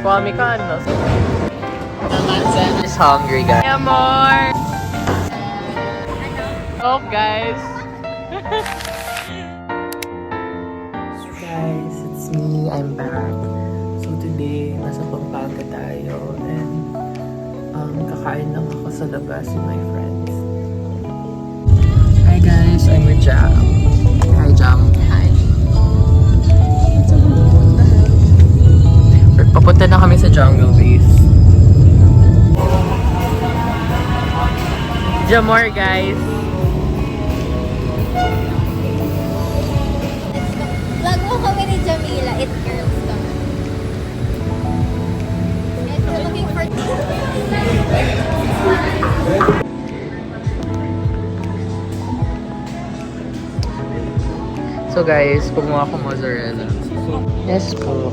Squammy ka, no? Just hungry, guys. Hey, amor! Oh, guys. So, guys, it's me. I'm back. So, today, nasa Pampanga tayo. And, kakain lang ako sa labas with my friends. Hi, guys. I'm with Jam. Hi, Jam. Hi. Papunta na kami sa Jungle Base. Jamor, guys. Vlog mo kami ni Jamila. It girls kami. And we're looking for... So guys, kumuha ko mozzarella. Yes po.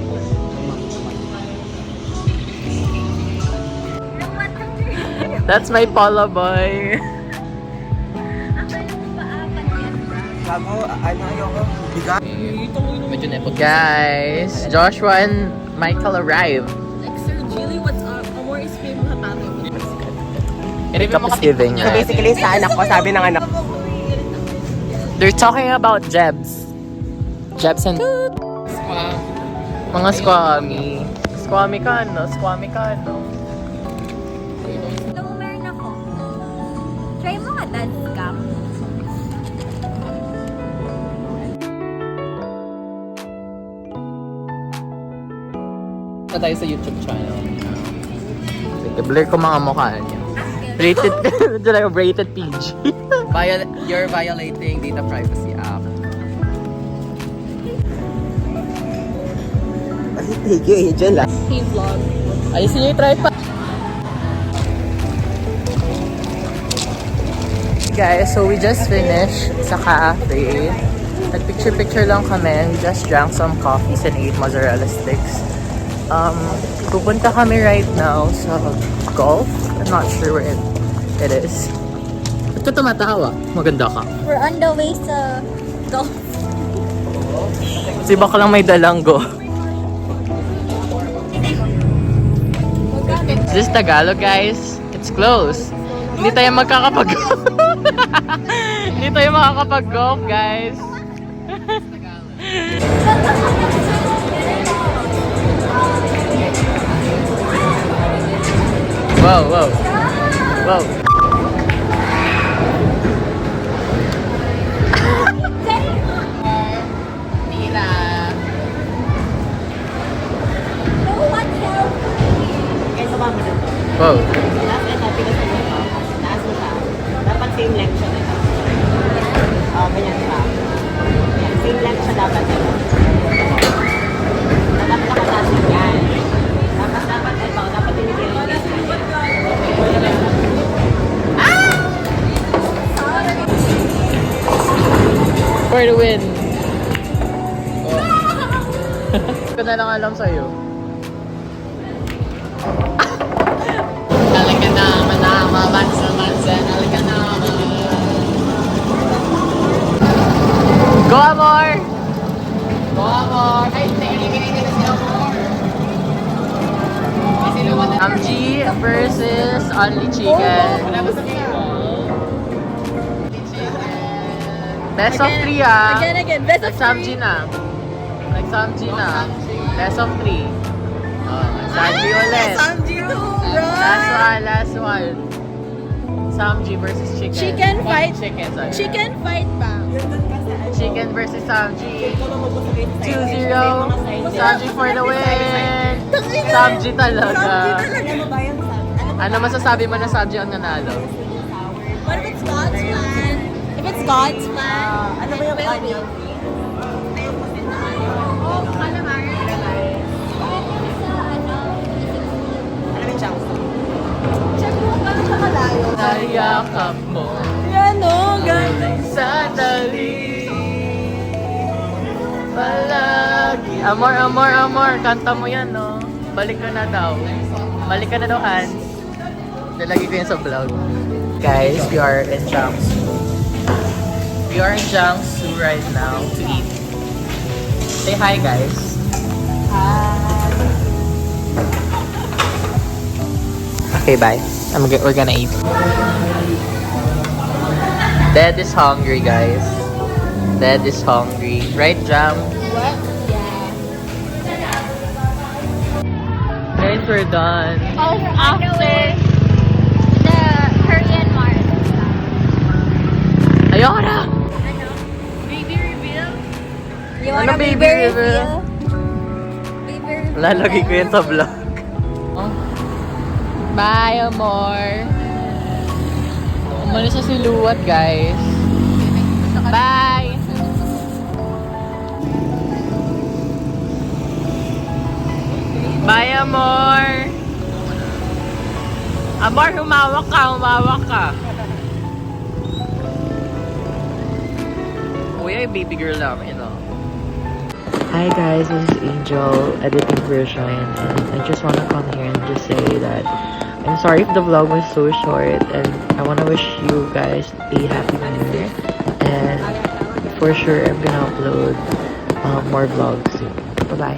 That's my Polo boy. Guys, Joshua and Michael arrived. Like, Sir Jilly, what's up? Amor is fame mga tatay. Pick up is giving. So basically sa anak ko, sabi ng anak ko. They're talking about Jebs. Jebs and mga squammy. Squammy ka, no? Squammy ka, no? Ito, meron ako. Try mo nga dance cam. Na tayo sa YouTube channel. I-blur ko mga mukha niya. Rated, rated PG. You're violating data privacy act. Thank you, Angel. Hey, vlog. Ayusin niyo yung tripod. Guys, so we just finished sa cafe. Nag-picture-picture lang kami. We just drank some coffees and ate mozzarella sticks. Pupunta kami right now sa golf. I'm not sure where it is. Ba't ka tumatawa? Maganda ka. We're on the way sa golf. Si baka lang may dalanggo. Is this Tagalog, guys? It's close. Hindi tayo magkakapag-golf. Hindi tayo makakapag-golf, guys. Wow, wow. Wow. Wow. Dapat same length siya nito. Ganyan siya. Yan, same length siya dapat nito. Dapat nakatasin yan. Dapat ito. Dapat tinitira yung isa niya. For the win. Ko na lang alam sa'yo. Talaga naman na mabansa-bansa. Talaga naman. Go, Amor! Go, Amor! Ay, tingin-tingin na si Amor. Amji versus Only Chicken. Best of 3 ah. Again. Best of Nag-Samji na. Nag-Samji na. Best of 3. Samji ulit. Samji too, bro. Last one. Samji versus Chicken. Chicken fight. Sorry. Chicken fight pa. Chicken versus Samji. 2-0. Samji for the win. Samji talaga. Ano masasabi mo na Samji ang nanalo? What if it's God's plan? If it's God's plan, Ano ba yung kanya? oh, calamari. Ano yung chance? Check mo pa siya kalayo. Nayakap mo. Yan o, guys. Sandali. Palagi. Amor. Kanta mo yan, no? Balik ka na daw. Balik ka na daw, Hans. Lalagay ko yan sa vlog. Guys, we are in Jiangsu. We are in Jiangsu right now to eat. Say hi, guys. Hi. Okay, bye. We're gonna eat. Dad is hungry, guys. Dad is hungry. Right, Jam? What? Yeah. Guys, we're done. After the Korean Mart. Ayoko na! Ano? Baby reveal? You Ano wanna baby baby reveal? reveal? Baby reveal. Lalagay ko yun sa vlog. Bye, amor. Umalis na si Luwat, guys. Bye! Bye, amor! Amor, humawak ka, humawak ka. Kuya, yung baby girl namin, no? Hi guys, this is Angel, editing version, and I just want to come here and just say that I'm sorry if the vlog was so short, and I want to wish you guys a happy new year, and for sure I'm gonna upload more vlogs soon. Bye bye.